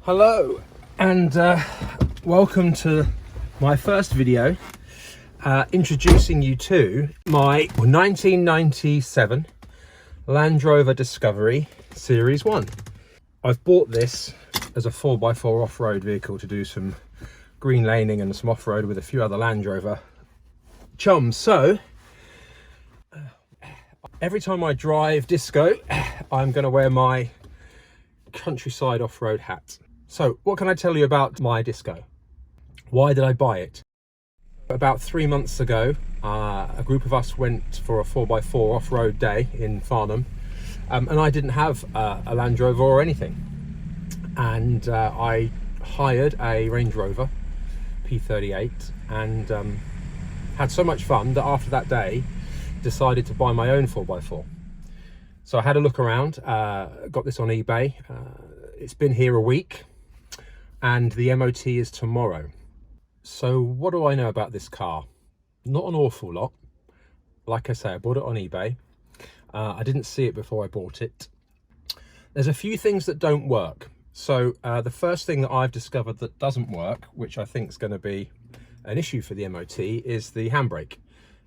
Hello and welcome to my first video introducing you to my 1997 Land Rover Discovery Series 1. I've bought this as a 4x4 off-road vehicle to do some green laning and some off-road with a few other Land Rover chums. So every time I drive Disco, I'm going to wear my countryside off-road hat. So what can I tell you about my Disco? Why did I buy it? About 3 months ago, a group of us went for a 4x4 off-road day in Farnham, and I didn't have a Land Rover or anything. And I hired a Range Rover P38 and had so much fun that after that day, decided to buy my own 4x4. So I had a look around, got this on eBay. It's been here a week and the MOT is tomorrow. So what do I know about this car? Not an awful lot. Like I say, I bought it on eBay. I didn't see it before I bought it. There's a few things that don't work. So the first thing that I've discovered that doesn't work, which I think is going to be an issue for the MOT, is the handbrake.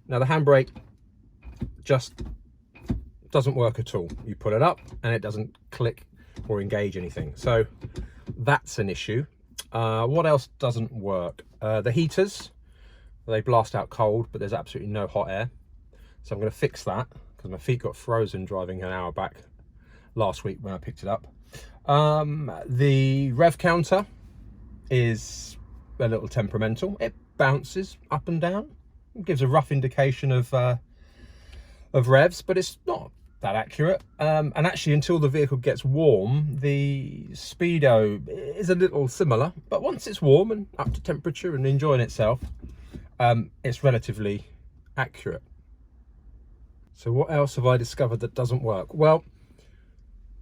Now the handbrake just doesn't work at all. You put it up and it doesn't click or engage anything. So that's an issue. What else doesn't work? The heaters, they blast out cold, but there's absolutely no hot air. So I'm going to fix that because my feet got frozen driving an hour back last week when I picked it up. The rev counter is a little temperamental. It bounces up and down. It gives a rough indication of revs, but it's not that accurate. And actually, until the vehicle gets warm, the speedo is a little similar, but once it's warm and up to temperature and enjoying itself, it's relatively accurate. So what else have I discovered that doesn't work? Well,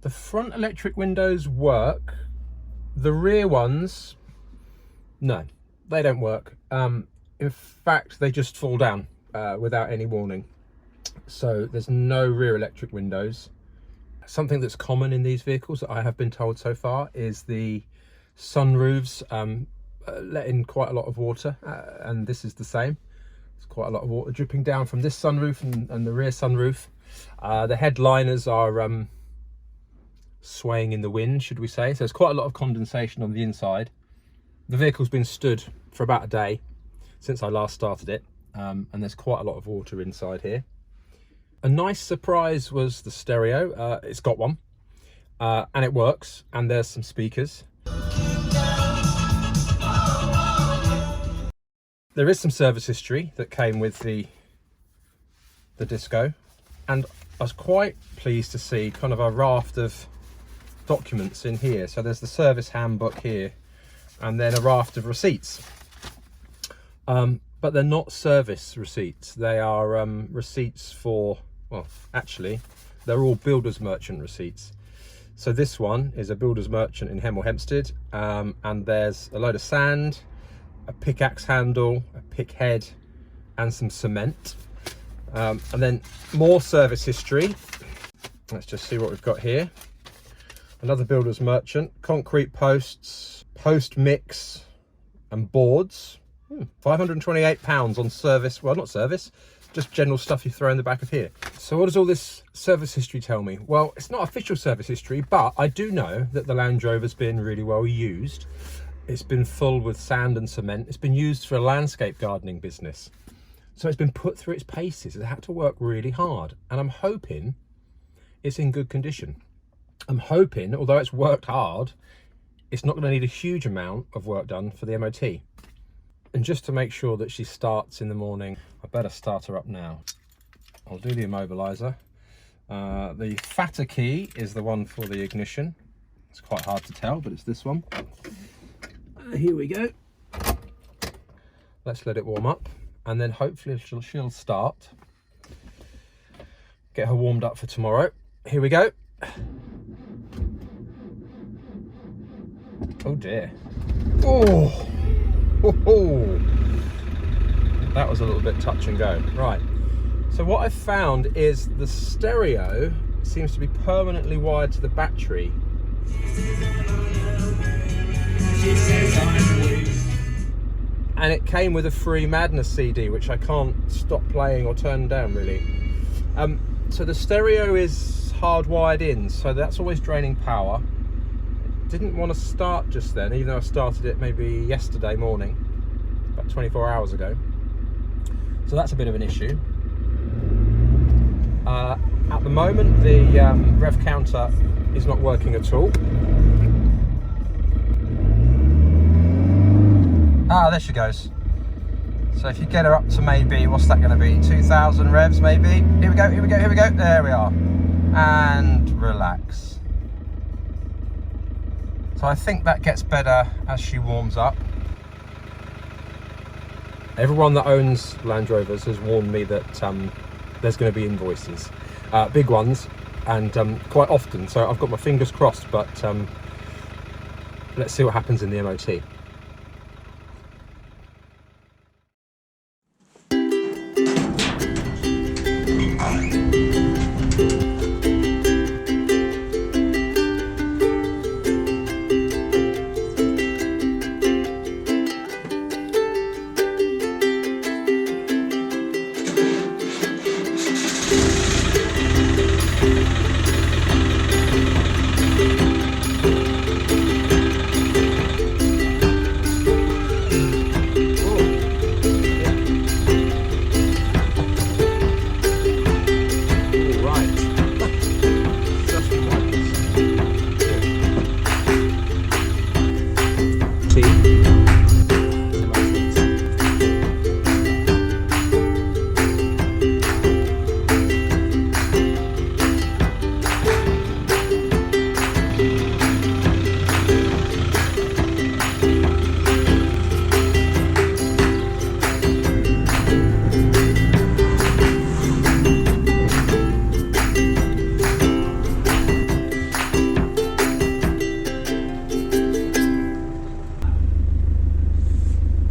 the front electric windows work. The rear ones, no, they don't work. In fact, they just fall down without any warning. So there's no rear electric windows. Something that's common in these vehicles that I have been told so far is the sunroofs let in quite a lot of water, and this is the same. There's quite a lot of water dripping down from this sunroof and the rear sunroof. The headliners are swaying in the wind, should we say. So there's quite a lot of condensation on the inside. The vehicle's been stood for about a day since I last started it, and there's quite a lot of water inside here. A nice surprise was the stereo. It's got one, and it works, and there's some speakers. There is some service history that came with the Disco, and I was quite pleased to see kind of a raft of documents in here. So there's the service handbook here, and then a raft of receipts. But they're not service receipts. They are receipts for, well, actually, they're all builder's merchant receipts. So this one is a builder's merchant in Hemel Hempstead, and there's a load of sand, a pickaxe handle, a pick head, and some cement. And then more service history. Let's just see what we've got here. Another builder's merchant, concrete posts, post mix, and boards. £528 on service, well, not service, just general stuff you throw in the back of here. So what does all this service history tell me? Well, it's not official service history, but I do know that the Land Rover's been really well used. It's been full with sand and cement. It's been used for a landscape gardening business. So it's been put through its paces. It had to work really hard. And I'm hoping it's in good condition. I'm hoping, although it's worked hard, it's not going to need a huge amount of work done for the MOT. And just to make sure that she starts in the morning, I better start her up now. I'll do the immobiliser. The fatter key is the one for the ignition. It's quite hard to tell, but it's this one. Here we go. Let's let it warm up, and then hopefully she'll start. Get her warmed up for tomorrow. Here we go. Oh dear. Oh. That was a little bit touch and go. Right, so what I've found is the stereo seems to be permanently wired to the battery. and it came with a free Madness CD, which I can't stop playing or turn down really. So the stereo is hardwired in, so that's always draining power. Didn't want to start just then, even though I started it maybe yesterday morning, about 24 hours ago. So that's a bit of an issue. At the moment, the rev counter is not working at all. Ah, there she goes. So if you get her up to maybe, what's that going to be, 2,000 revs maybe? Here we go, here we go, here we go. There we are. And relax. So I think that gets better as she warms up. Everyone that owns Land Rovers has warned me that there's going to be invoices, big ones, and quite often. So I've got my fingers crossed, but let's see what happens in the MOT.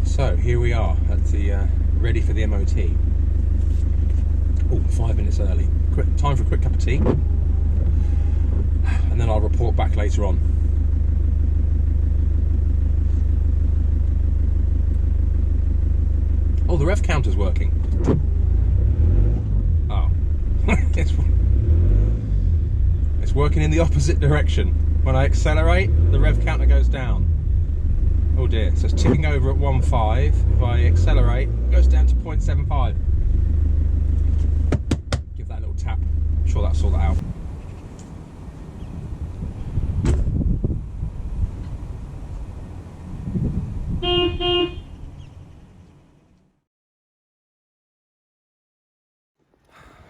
So here we are at the ready for the MOT. Oh, 5 minutes early. Time for a quick cup of tea, and then I'll report back later on. Oh, the rev counter's working. Oh, it's working in the opposite direction. When I accelerate, the rev counter goes down. Oh dear, so it's ticking over at 1.5. If I accelerate, it goes down to 0.75. Give that a little tap. I'm sure that'll sort that out.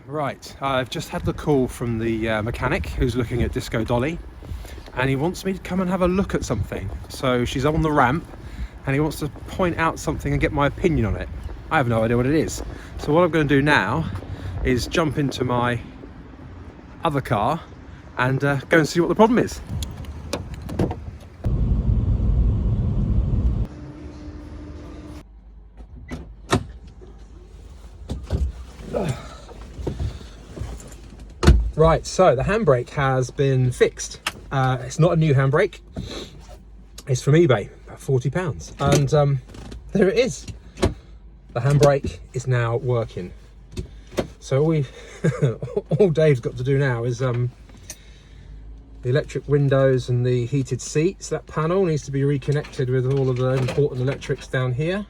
Right, I've just had the call from the mechanic who's looking at Disco Dolly, and he wants me to come and have a look at something. So she's on the ramp and he wants to point out something and get my opinion on it. I have no idea what it is. So what I'm going to do now is jump into my other car and go and see what the problem is. Right, so the handbrake has been fixed. It's not a new handbrake. It's from eBay, about £40. And there it is. The handbrake is now working. So all Dave's got to do now is the electric windows and the heated seats. That panel needs to be reconnected with all of the important electrics down here.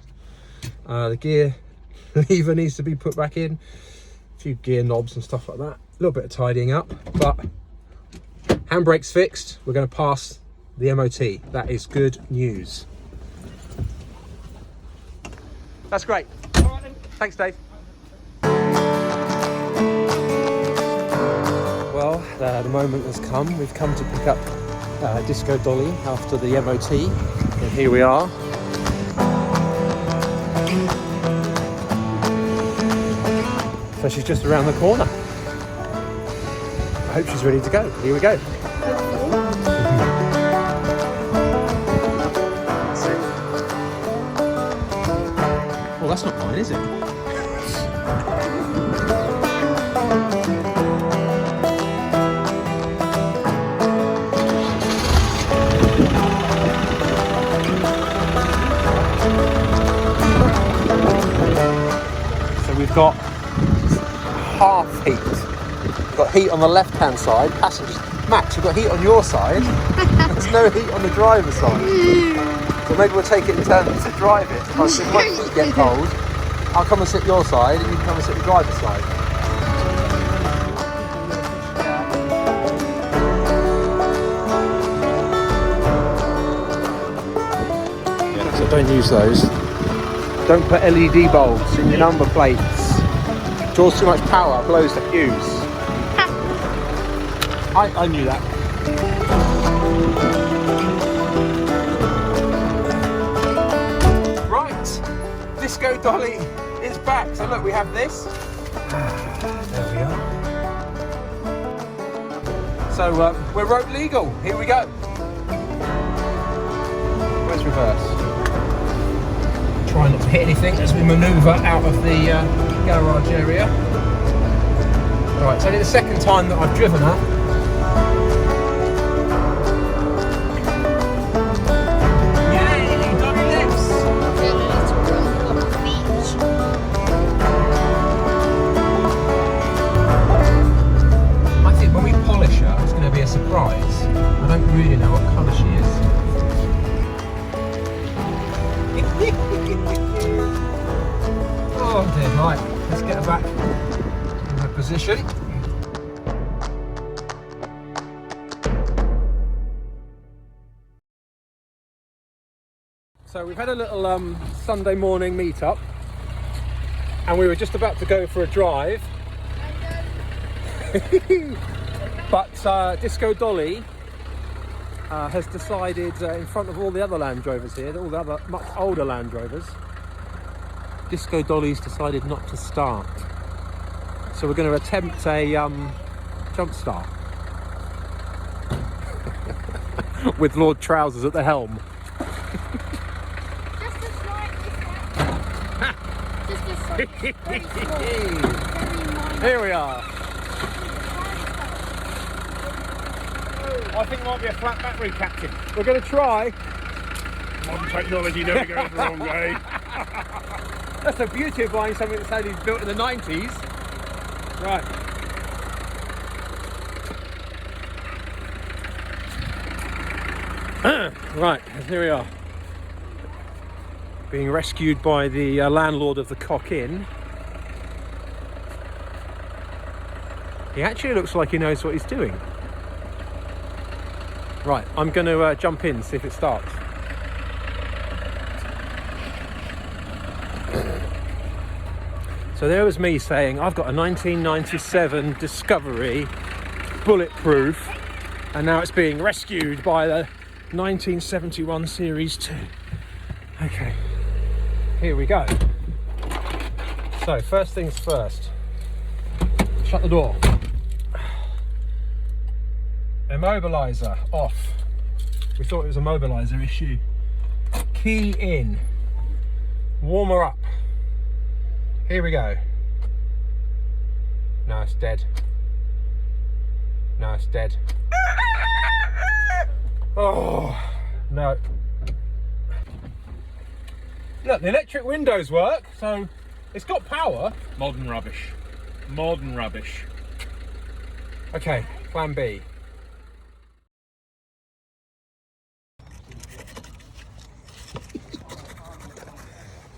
The gear lever needs to be put back in. A few gear knobs and stuff like that. A little bit of tidying up, but handbrake's fixed. We're going to pass the MOT. That is good news. That's great. All right, then. Thanks, Dave. Well, the moment has come. We've come to pick up Disco Dolly after the MOT, and here we are. So she's just around the corner. I hope she's ready to go. Here we go. Well, that's not mine, is it? we've got half heat. We've got heat on the left-hand side, passengers. Max, you've got heat on your side. There's no heat on the driver's side. So maybe we'll take it in turns to drive it. If my feet get cold, I'll come and sit your side, and you can come and sit the driver's side. Yeah, so don't use those. Don't put LED bulbs in your number plates. Draws too much power, blows the fuse. I knew that. Right, Disco Dolly is back. So look, we have this. There we are. So we're road legal. Here we go. Where's reverse? Try not to hit anything as we manoeuvre out of the garage area. Right, it's only the second time that I've driven her. Surprise. I don't really know what colour she is. Oh dear, right, let's get her back in her position. So we've had a little Sunday morning meet up and we were just about to go for a drive. But Disco Dolly has decided, in front of all the other Land Rovers here, all the other much older Land Rovers, Disco Dolly's decided not to start. So we're going to attempt a Jumpstart with Lord Trousers at the helm. Just a slight Just a slight. Very small. Here we are. I think it might be a flat battery, Captain. We're going to try. Modern technology never goes wrong, eh? That's the beauty of buying something that's only built in the 90s. Right. Right, here we are. Being rescued by the landlord of the Cock Inn. He actually looks like he knows what he's doing. Right, I'm going to jump in, see if it starts. So there was me saying, I've got a 1997 Discovery, bulletproof, and now it's being rescued by the 1971 Series 2. Okay, here we go. So, first things first. Shut the door. Immobiliser off. We thought it was a mobiliser issue. Key in. Warmer up. Here we go. No, it's dead. No, it's dead. Oh, no. Look, the electric windows work, so it's got power. Modern rubbish. Modern rubbish. Okay, plan B.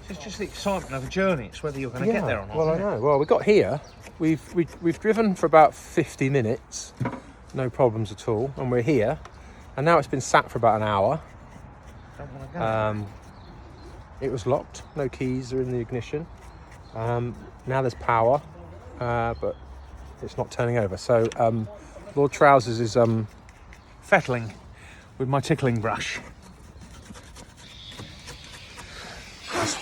It's just the excitement of a journey. It's whether you're going to get there or not. Well, I know. Well, we got here. We've driven for about 50 minutes, no problems at all, and we're here. And now it's been sat for about an hour. Don't want to go. It was locked. No keys are in the ignition. Now there's power, but it's not turning over. So Lord Trousers is Fettling with my tickling brush.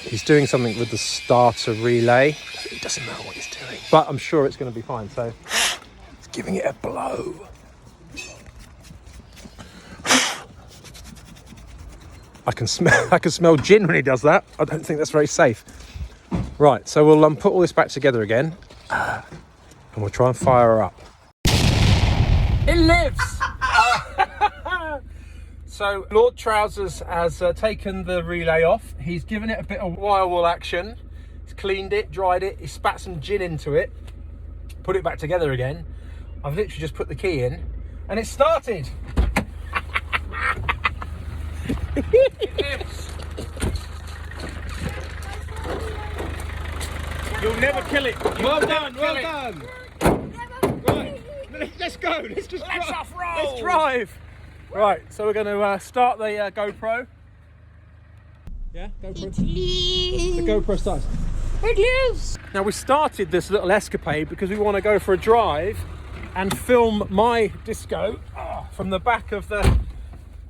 he's doing something with the starter relay. He doesn't know what he's doing, but I'm sure it's going to be fine. So he's giving it a blow. I can smell gin when he does that. I don't think that's very safe. Right, so we'll put all this back together again, and we'll try and fire her up. It lives. So Lord Trousers has taken the relay off. He's given it a bit of wire wool action, He's cleaned it, dried it, he spat some gin into it, put it back together again. I've literally just put the key in and it started. You'll never kill it. Well done, well done. Right, let's go. Let's just Let's off-road. Let's drive. Right, so we're going to start the GoPro. Yeah, GoPro. The GoPro starts. It is. Now we started this little escapade because we want to go for a drive and film my Disco from the back of the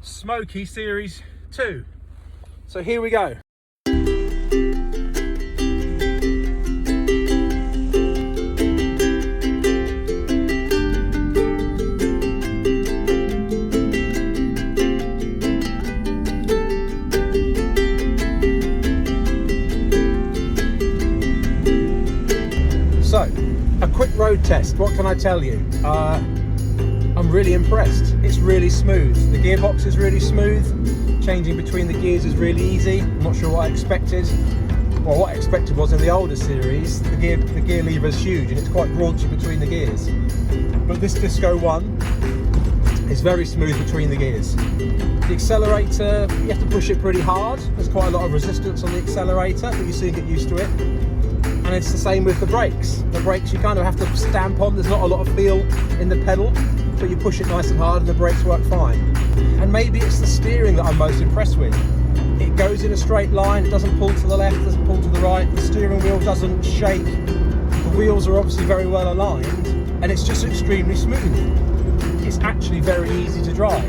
Smoky Series 2. So here we go. So, a quick road test, what can I tell you? I'm really impressed. It's really smooth. The gearbox is really smooth. Changing between the gears is really easy. I'm not sure what I expected. Well, what I expected was in the older series, the gear lever is huge and it's quite raunchy between the gears. But this Disco 1 is very smooth between the gears. The accelerator, you have to push it pretty hard. There's quite a lot of resistance on the accelerator, but you soon get used to it. And it's the same with the brakes. The brakes you kind of have to stamp on. There's not a lot of feel in the pedal, but you push it nice and hard and the brakes work fine. And maybe it's the steering that I'm most impressed with. It goes in a straight line, it doesn't pull to the left, doesn't pull to the right, the steering wheel doesn't shake. The wheels are obviously very well aligned, and it's just extremely smooth. It's actually very easy to drive.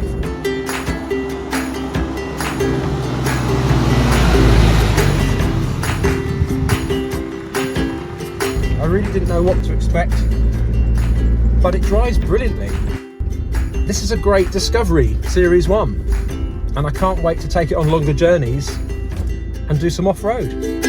I really didn't know what to expect, but it drives brilliantly. This is a great Discovery Series 1, and I can't wait to take it on longer journeys and do some off-road.